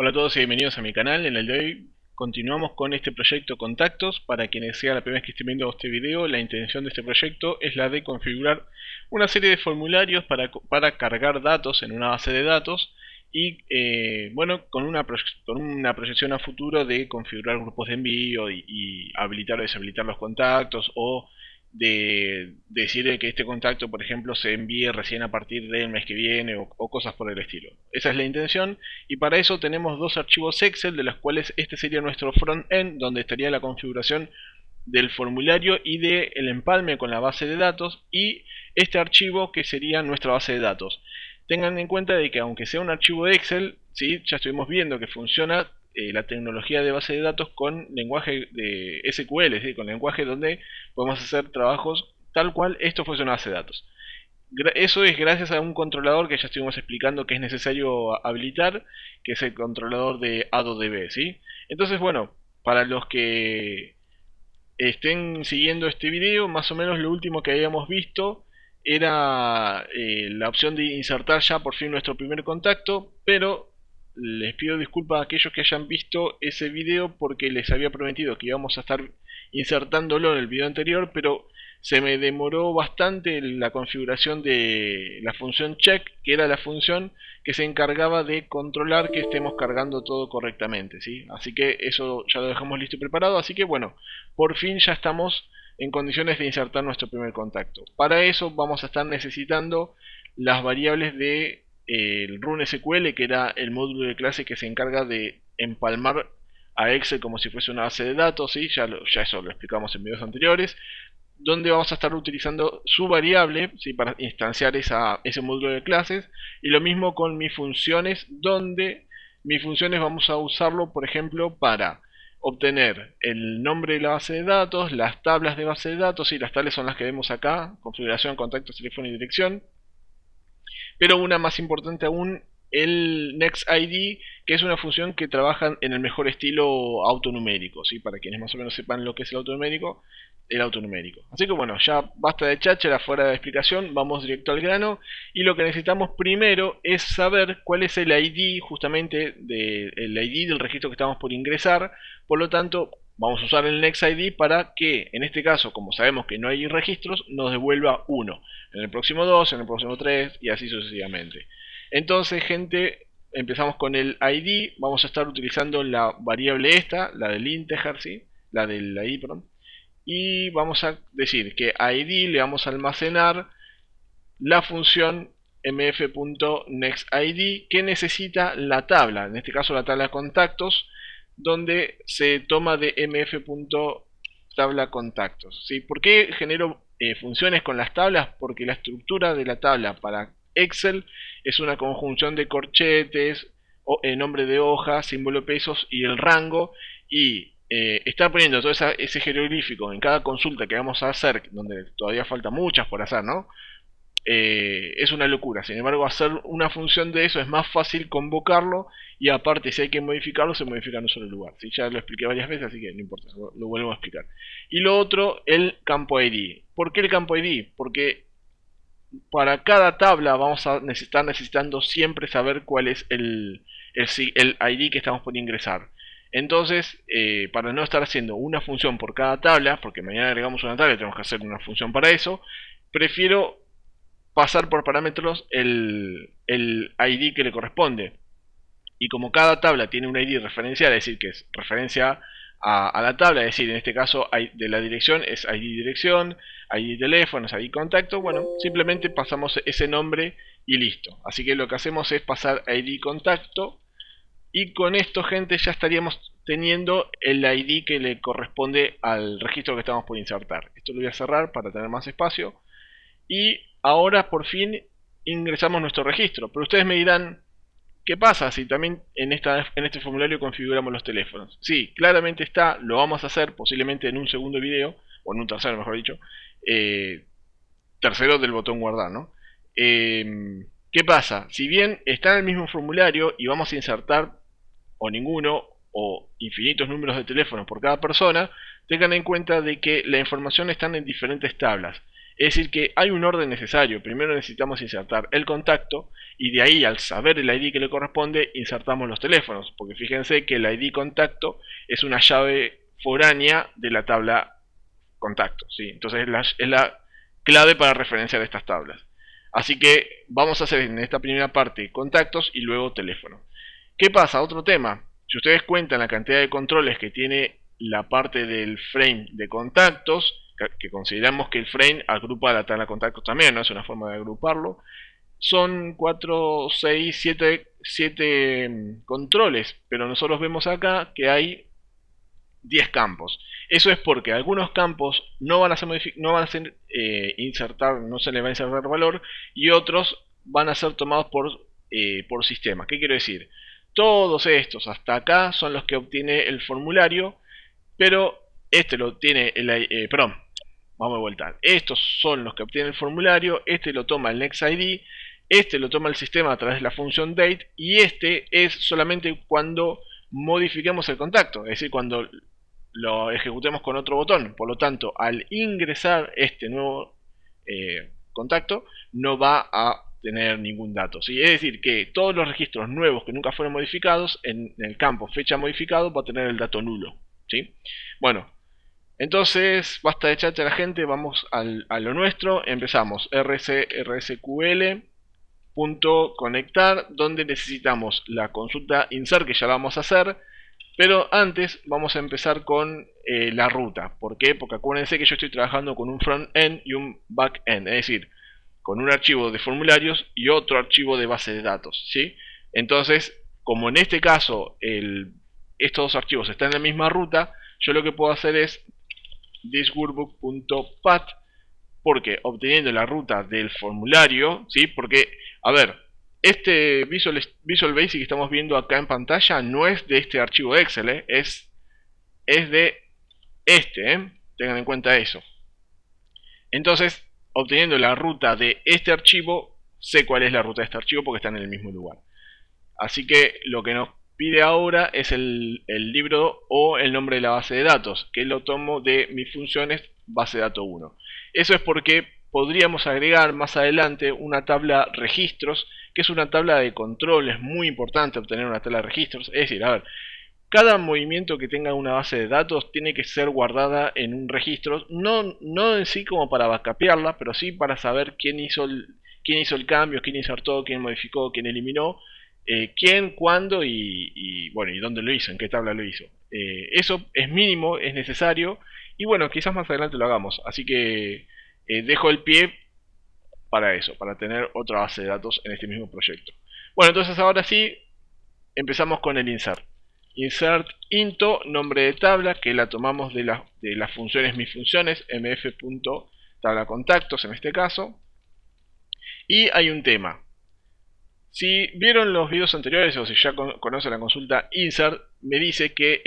Hola a todos y bienvenidos a mi canal. En el de hoy continuamos con este proyecto Contactos. Para quienes sea la primera vez que estén viendo este video, la intención de este proyecto es la de configurar una serie de formularios para cargar datos en una base de datos y bueno, con una proyección a futuro de configurar grupos de envío y habilitar o deshabilitar los contactos, o de decir que este contacto, por ejemplo, se envíe recién a partir del mes que viene, o cosas por el estilo. Esa es la intención, y para eso tenemos dos archivos Excel, de los cuales este sería nuestro front-end, donde estaría la configuración del formulario y del empalme con la base de datos, y este archivo que sería nuestra base de datos. Tengan en cuenta de que aunque sea un archivo de Excel, ¿sí? Ya estuvimos viendo que funciona la tecnología de base de datos con lenguaje de SQL, ¿sí? Con lenguaje donde podemos hacer trabajos tal cual esto fuese una base de datos. Eso es gracias a un controlador que ya estuvimos explicando que es necesario habilitar, que es el controlador de ADODB, ¿sí? Entonces, bueno, para los que estén siguiendo este video, más o menos lo último que habíamos visto era la opción de insertar ya por fin nuestro primer contacto, pero les pido disculpas a aquellos que hayan visto ese video, porque les había prometido que íbamos a estar insertándolo en el video anterior, pero se me demoró bastante la configuración de la función check, que era la función que se encargaba de controlar que estemos cargando todo correctamente, ¿sí? Así que eso ya lo dejamos listo y preparado, así que bueno, por fin ya estamos en condiciones de insertar nuestro primer contacto. Para eso vamos a estar necesitando las variables de el run SQL, que era el módulo de clase que se encarga de empalmar a Excel como si fuese una base de datos, ¿sí? Ya eso lo explicamos en videos anteriores, donde vamos a estar utilizando su variable, ¿sí? Para instanciar ese módulo de clases, y lo mismo con mis funciones, donde mis funciones vamos a usarlo, por ejemplo, para obtener el nombre de la base de datos, las tablas de base de datos, y las tablas son las que vemos acá: configuración, contactos, teléfono y dirección. Pero una más importante aún, el NextID, que es una función que trabaja en el mejor estilo autonumérico, ¿sí? Para quienes más o menos sepan lo que es el autonumérico. Así que bueno, ya basta de cháchara, fuera de explicación, vamos directo al grano. Y lo que necesitamos primero es saber cuál es el ID, justamente el ID del registro que estamos por ingresar. Por lo tanto, vamos a usar el NextID para que, en este caso, como sabemos que no hay registros, nos devuelva 1. En el próximo 2, en el próximo 3 y así sucesivamente. Entonces, gente, empezamos con el ID. Vamos a estar utilizando la variable esta, la del integer, ¿sí? La del ID, perdón. Y vamos a decir que a ID le vamos a almacenar la función mf.nextID, que necesita la tabla, en este caso la tabla de contactos, donde se toma de mf.tablacontactos, ¿sí? ¿Por qué genero funciones con las tablas? Porque la estructura de la tabla para Excel es una conjunción de corchetes, nombre de hoja, símbolo de pesos y el rango, y estar poniendo todo ese jeroglífico en cada consulta que vamos a hacer, donde todavía falta muchas por hacer, ¿no? Es una locura. Sin embargo, hacer una función de eso es más fácil convocarlo, y aparte, si hay que modificarlo, se modifica en un solo lugar, ¿sí? Ya lo expliqué varias veces, así que no importa, lo vuelvo a explicar. Y lo otro, el campo ID. ¿Por qué el campo ID? Porque para cada tabla vamos a estar necesitando siempre saber cuál es el ID que estamos por ingresar. Entonces, para no estar haciendo una función por cada tabla, porque mañana agregamos una tabla y tenemos que hacer una función para eso, prefiero pasar por parámetros el ID que le corresponde. Y como cada tabla tiene un ID referencial, es decir, que es referencia a la tabla, es decir, en este caso de la dirección es ID dirección, ID teléfono, es ID contacto, bueno, simplemente pasamos ese nombre y listo. Así que lo que hacemos es pasar ID contacto, y con esto, gente, ya estaríamos teniendo el ID que le corresponde al registro que estamos por insertar. Esto lo voy a cerrar para tener más espacio. Y ahora por fin ingresamos nuestro registro. Pero ustedes me dirán, ¿qué pasa si también en este formulario configuramos los teléfonos? Sí, claramente está, lo vamos a hacer posiblemente en un segundo video, o en un tercero mejor dicho, tercero del botón guardar, ¿no? ¿Qué pasa? Si bien está en el mismo formulario y vamos a insertar o ninguno o infinitos números de teléfono por cada persona, tengan en cuenta de que la información está en diferentes tablas. Es decir que hay un orden necesario. Primero necesitamos insertar el contacto y de ahí, al saber el ID que le corresponde, insertamos los teléfonos, porque fíjense que el ID contacto es una llave foránea de la tabla contacto, ¿sí? Entonces es la clave para referenciar estas tablas. Así que vamos a hacer en esta primera parte contactos y luego teléfono. ¿Qué pasa? Otro tema. Si ustedes cuentan la cantidad de controles que tiene la parte del frame de contactos, que consideramos que el frame agrupa la tabla de contactos también, ¿no? Es una forma de agruparlo. Son 4, 6, 7 controles, pero nosotros vemos acá que hay 10 campos. Eso es porque algunos campos no van a ser insertar, no se les va a insertar valor, y otros van a ser tomados por sistema. ¿Qué quiero decir? Todos estos hasta acá son los que obtiene el formulario, pero este lo tiene perdón, vamos de vuelta. Estos son los que obtienen el formulario, este lo toma el NextID, este lo toma el sistema a través de la función date, y este es solamente cuando modifiquemos el contacto, es decir, cuando lo ejecutemos con otro botón. Por lo tanto, al ingresar este nuevo contacto, no va a tener ningún dato, ¿sí? Es decir, que todos los registros nuevos que nunca fueron modificados, en el campo fecha modificado, va a tener el dato nulo, ¿sí? Bueno, entonces, basta de chacha a la gente, vamos a lo nuestro. Empezamos rsql.conectar, donde necesitamos la consulta insert, que ya la vamos a hacer. Pero antes vamos a empezar con la ruta. ¿Por qué? Porque acuérdense que yo estoy trabajando con un front-end y un back-end. Es decir, con un archivo de formularios y otro archivo de base de datos, ¿sí? Entonces, como en este caso estos dos archivos están en la misma ruta, yo lo que puedo hacer es thisworkbook.path, porque obteniendo la ruta del formulario, ¿sí? Porque, a ver, este Visual Basic que estamos viendo acá en pantalla no es de este archivo de Excel, es de este, tengan en cuenta eso. Entonces, obteniendo la ruta de este archivo, sé cuál es la ruta de este archivo porque están en el mismo lugar. Así que lo que nos pide ahora es el libro o el nombre de la base de datos, que lo tomo de mis funciones base de datos 1. Eso es porque podríamos agregar más adelante una tabla registros, que es una tabla de control. Es muy importante obtener una tabla de registros. Es decir, a ver, cada movimiento que tenga una base de datos tiene que ser guardada en un registro, no en sí como para backupearla, pero sí para saber quién hizo el cambio, quién insertó, quién modificó, quién eliminó, quién, cuándo bueno, y dónde lo hizo, en qué tabla lo hizo. Eso es mínimo, es necesario, y bueno, quizás más adelante lo hagamos. Así que dejo el pie para eso, para tener otra base de datos en este mismo proyecto. Bueno, entonces ahora sí, empezamos con el insert. Insert into, nombre de tabla, que la tomamos de las funciones mis funciones, mf.tablacontactos en este caso. Y hay un tema. Si vieron los videos anteriores o si ya conocen la consulta insert, me dice que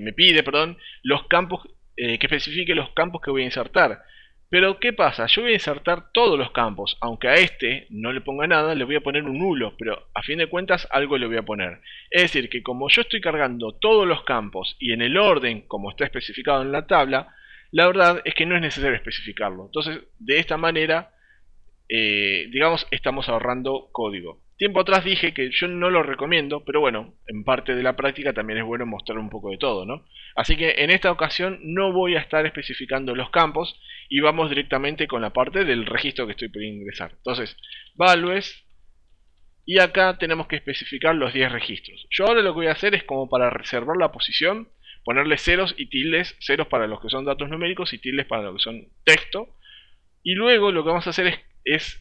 me pide, perdón, los campos, que especifique los campos que voy a insertar. Pero ¿qué pasa? Yo voy a insertar todos los campos, aunque a este no le ponga nada, le voy a poner un nulo, pero a fin de cuentas algo le voy a poner. Es decir, que como yo estoy cargando todos los campos y en el orden como está especificado en la tabla, la verdad es que no es necesario especificarlo. Entonces, de esta manera, digamos, estamos ahorrando código. Tiempo atrás dije que yo no lo recomiendo, pero bueno, en parte de la práctica también es bueno mostrar un poco de todo, ¿no? Así que en esta ocasión no voy a estar especificando los campos y vamos directamente con la parte del registro que estoy por ingresar. Entonces, values, y acá tenemos que especificar los 10 registros. Yo ahora lo que voy a hacer es como para reservar la posición, ponerle ceros y tildes, ceros para los que son datos numéricos y tildes para los que son texto. Y luego lo que vamos a hacer es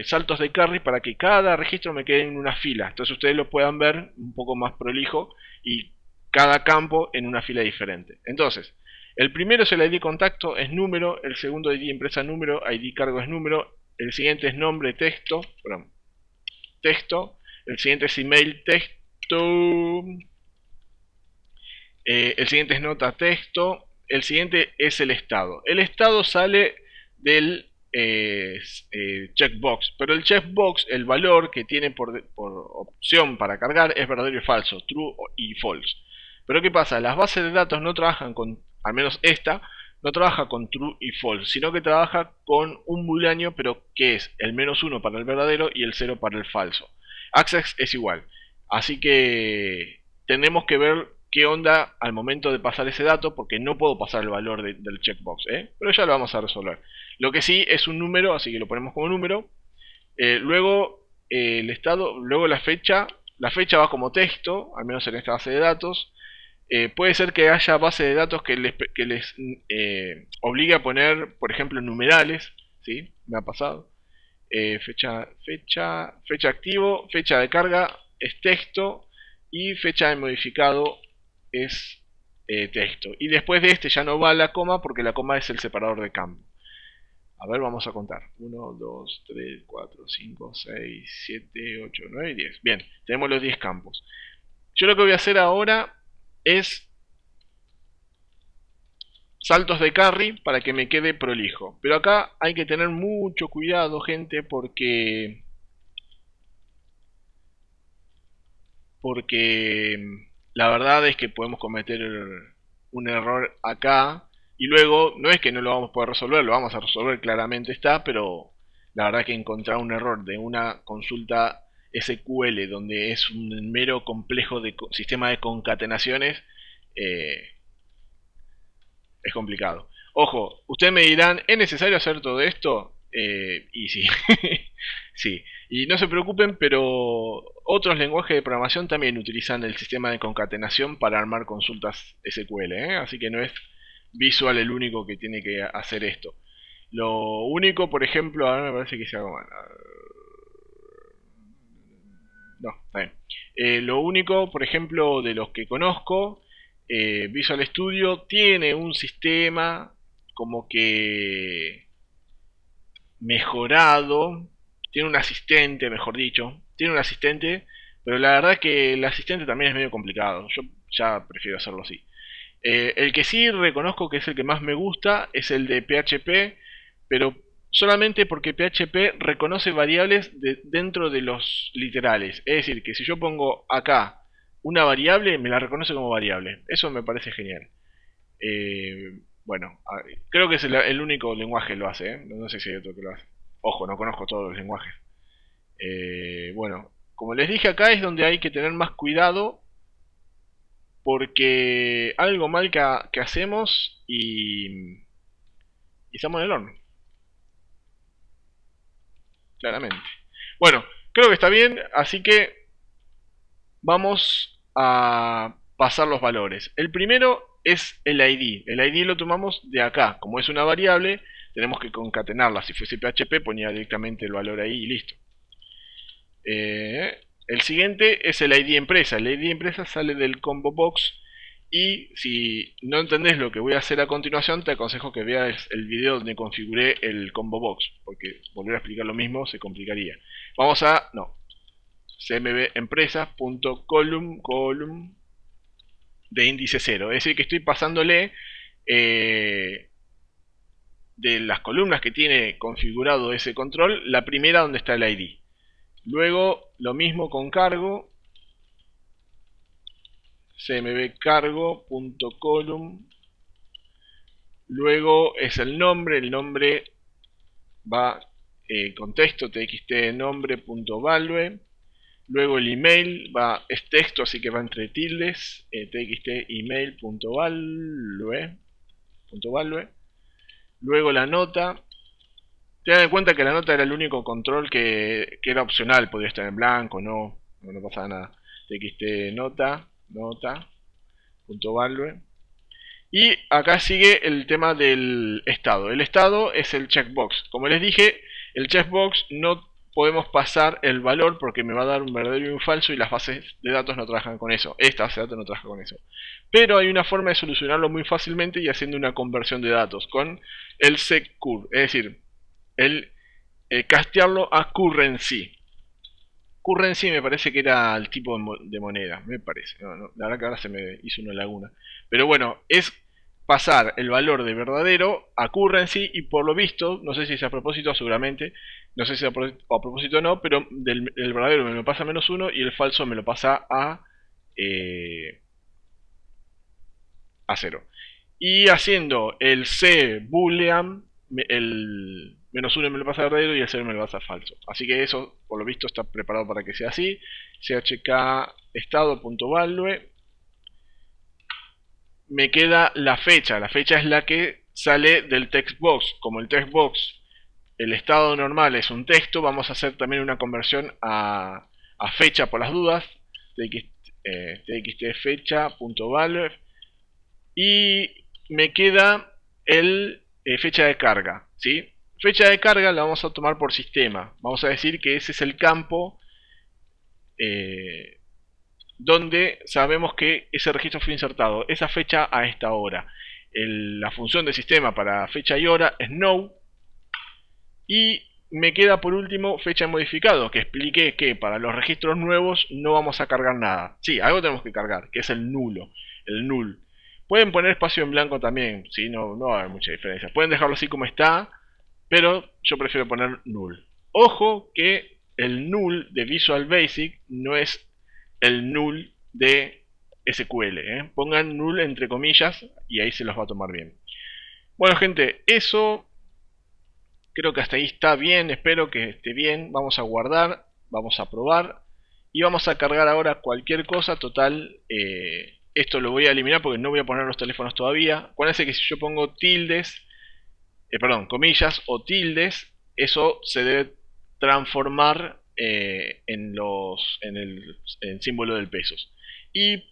saltos de carry para que cada registro me quede en una fila. Entonces ustedes lo puedan ver un poco más prolijo y cada campo en una fila diferente. Entonces, el primero es el ID contacto, es número. El segundo ID empresa número, ID cargo es número. El siguiente es nombre texto, perdón, texto. El siguiente es email texto. El siguiente es nota texto. El siguiente es el estado. El estado sale del checkbox, pero el checkbox, el valor que tiene por opción para cargar es verdadero y falso, true y false. Pero ¿qué pasa? Las bases de datos no trabajan con, al menos esta, no trabaja con true y false, sino que trabaja con un booleano, pero que es el -1 para el verdadero y el 0 para el falso. Access es igual. Así que tenemos que ver qué onda al momento de pasar ese dato, porque no puedo pasar el valor del checkbox, pero ya lo vamos a resolver. Lo que sí es un número, así que lo ponemos como número. Luego el estado, luego la fecha va como texto, al menos en esta base de datos. Puede ser que haya base de datos que les obligue a poner, por ejemplo, numerales, ¿sí? Me ha pasado. Fecha activo, fecha de carga es texto y fecha de modificado es texto. Y después de este ya no va la coma porque la coma es el separador de campo. A ver, vamos a contar. 1, 2, 3, 4, 5, 6, 7, 8, 9 y 10. Bien, tenemos los 10 campos. Yo lo que voy a hacer ahora es saltos de carry para que me quede prolijo. Pero acá hay que tener mucho cuidado, gente, porque la verdad es que podemos cometer un error acá y luego no es que no lo vamos a poder resolver, lo vamos a resolver, claramente está, pero la verdad que encontrar un error de una consulta SQL donde es un mero complejo de sistema de concatenaciones es complicado. Ojo, ustedes me dirán, ¿es necesario hacer todo esto? Y sí, sí. Y no se preocupen, pero otros lenguajes de programación también utilizan el sistema de concatenación para armar consultas SQL, así que no es Visual el único que tiene que hacer esto. Lo único, por ejemplo, ahora me parece que hice algo mal. No, está bien. Lo único, por ejemplo, de los que conozco, Visual Studio tiene un sistema como que mejorado, tiene un asistente, mejor dicho, tiene un asistente, pero la verdad es que el asistente también es medio complicado, yo ya prefiero hacerlo así. El que sí reconozco que es el que más me gusta es el de PHP, pero solamente porque PHP reconoce variables dentro de los literales. Es decir, que si yo pongo acá una variable, me la reconoce como variable. Eso me parece genial. Bueno, creo que es el único lenguaje que lo hace, no sé si hay otro que lo hace. Ojo, no conozco todos los lenguajes. Bueno, como les dije, acá es donde hay que tener más cuidado, porque algo mal que hacemos y estamos en el horno, claramente. Bueno, creo que está bien, así que vamos a pasar los valores. El primero es el ID. El ID lo tomamos de acá. Como es una variable, tenemos que concatenarla. Si fuese PHP, ponía directamente el valor ahí y listo. El siguiente es el ID empresa. El ID empresa sale del combo box. Y si no entendés lo que voy a hacer a continuación, te aconsejo que veas el video donde configuré el combo box, porque volver a explicar lo mismo se complicaría. Vamos a... no. cmbempresas.column de índice 0. Es decir, que estoy pasándole de las columnas que tiene configurado ese control, la primera donde está el ID. Luego lo mismo con cargo, cmbcargo.column. Luego es el nombre va con texto txt nombre.value. Luego el email es texto, así que va entre tildes, txt email.value. Luego la nota. Tengan en cuenta que la nota era el único control que era opcional, podía estar en blanco, no pasaba nada. Txt nota.value. Y acá sigue el tema del estado. El estado es el checkbox. Como les dije, el checkbox no podemos pasar el valor porque me va a dar un verdadero y un falso y las bases de datos no trabajan con eso. Esta base de datos no trabaja con eso. Pero hay una forma de solucionarlo muy fácilmente y haciendo una conversión de datos con el seccur, es decir, el castearlo a currency. Currency me parece que era el tipo de moneda, me parece. La verdad que ahora se me hizo una laguna. Pero bueno, es pasar el valor de verdadero a currency y por lo visto, no sé si es a propósito, seguramente, no sé si a propósito o no, pero el verdadero me lo pasa a -1 y el falso me lo pasa a 0. y haciendo el C boolean, el -1 me lo pasa a verdadero y el 0 me lo pasa a falso. Así que eso, por lo visto, está preparado para que sea así. chk estado.value. Me queda la fecha es la que sale del text box. Como el text box, el estado normal es un texto, vamos a hacer también una conversión a fecha por las dudas. txt fecha.value. Y me queda el fecha de carga, ¿sí? Fecha de carga la vamos a tomar por sistema. Vamos a decir que ese es el campo donde sabemos que ese registro fue insertado, esa fecha a esta hora. La función de sistema para fecha y hora es no. Y me queda por último fecha modificado, que expliqué que para los registros nuevos no vamos a cargar nada. Sí, algo tenemos que cargar, que es el nulo, el null. Pueden poner espacio en blanco también, ¿sí? No va a haber mucha diferencia. Pueden dejarlo así como está, pero yo prefiero poner null. Ojo que el null de Visual Basic no es el null de SQL. Pongan null entre comillas y ahí se los va a tomar bien. Bueno, gente, eso creo que hasta ahí está bien. Espero que esté bien. Vamos a guardar, vamos a probar y vamos a cargar ahora cualquier cosa. Total, esto lo voy a eliminar porque no voy a poner los teléfonos todavía. Acuérdense que si yo pongo tildes, comillas o tildes, eso se debe transformar en el símbolo del pesos. Y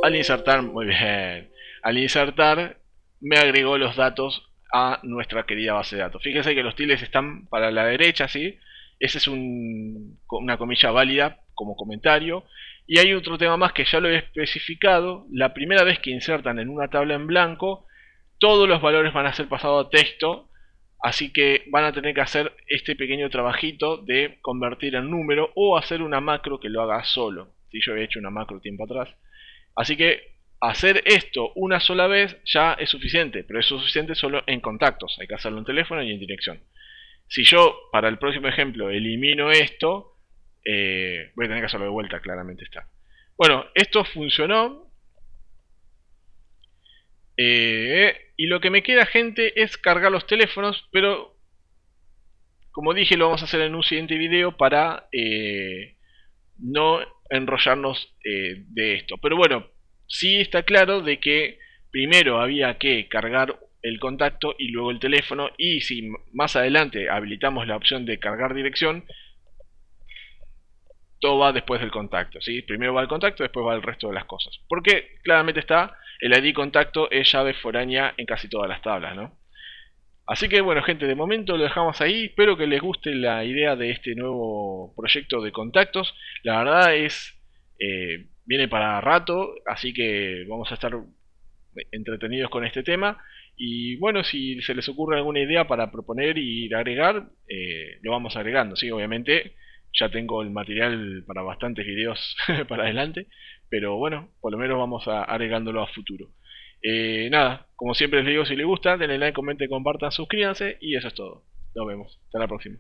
al insertar, muy bien, al insertar me agregó los datos a nuestra querida base de datos. Fíjense que los tildes están para la derecha, ¿sí? Ese es una comilla válida como comentario. Y hay otro tema más que ya lo he especificado. La primera vez que insertan en una tabla en blanco, todos los valores van a ser pasados a texto. Así que van a tener que hacer este pequeño trabajito de convertir en número o hacer una macro que lo haga solo. Si yo había hecho una macro tiempo atrás. Así que hacer esto una sola vez ya es suficiente, pero es suficiente solo en contactos. Hay que hacerlo en teléfono y en dirección. Si yo, para el próximo ejemplo, elimino esto, voy a tener que hacerlo de vuelta, claramente está. Bueno, esto funcionó. Y lo que me queda, gente, es cargar los teléfonos, pero como dije, lo vamos a hacer en un siguiente video para no enrollarnos de esto. Pero bueno, sí está claro de que primero había que cargar el contacto y luego el teléfono, y si más adelante habilitamos la opción de cargar dirección, todo va después del contacto, ¿sí? Primero va el contacto, después va el resto de las cosas. Porque claramente está, el ID contacto es llave foránea en casi todas las tablas, ¿no? Así que bueno, gente, de momento lo dejamos ahí. Espero que les guste la idea de este nuevo proyecto de contactos. La verdad es, viene para rato, así que vamos a estar entretenidos con este tema. Y bueno, si se les ocurre alguna idea para proponer y agregar, lo vamos agregando, ¿sí? Obviamente ya tengo el material para bastantes videos para adelante, pero bueno, por lo menos vamos agregándolo a futuro. Nada, como siempre les digo, si les gusta, denle like, comenten, compartan, suscríbanse y eso es todo. Nos vemos, hasta la próxima.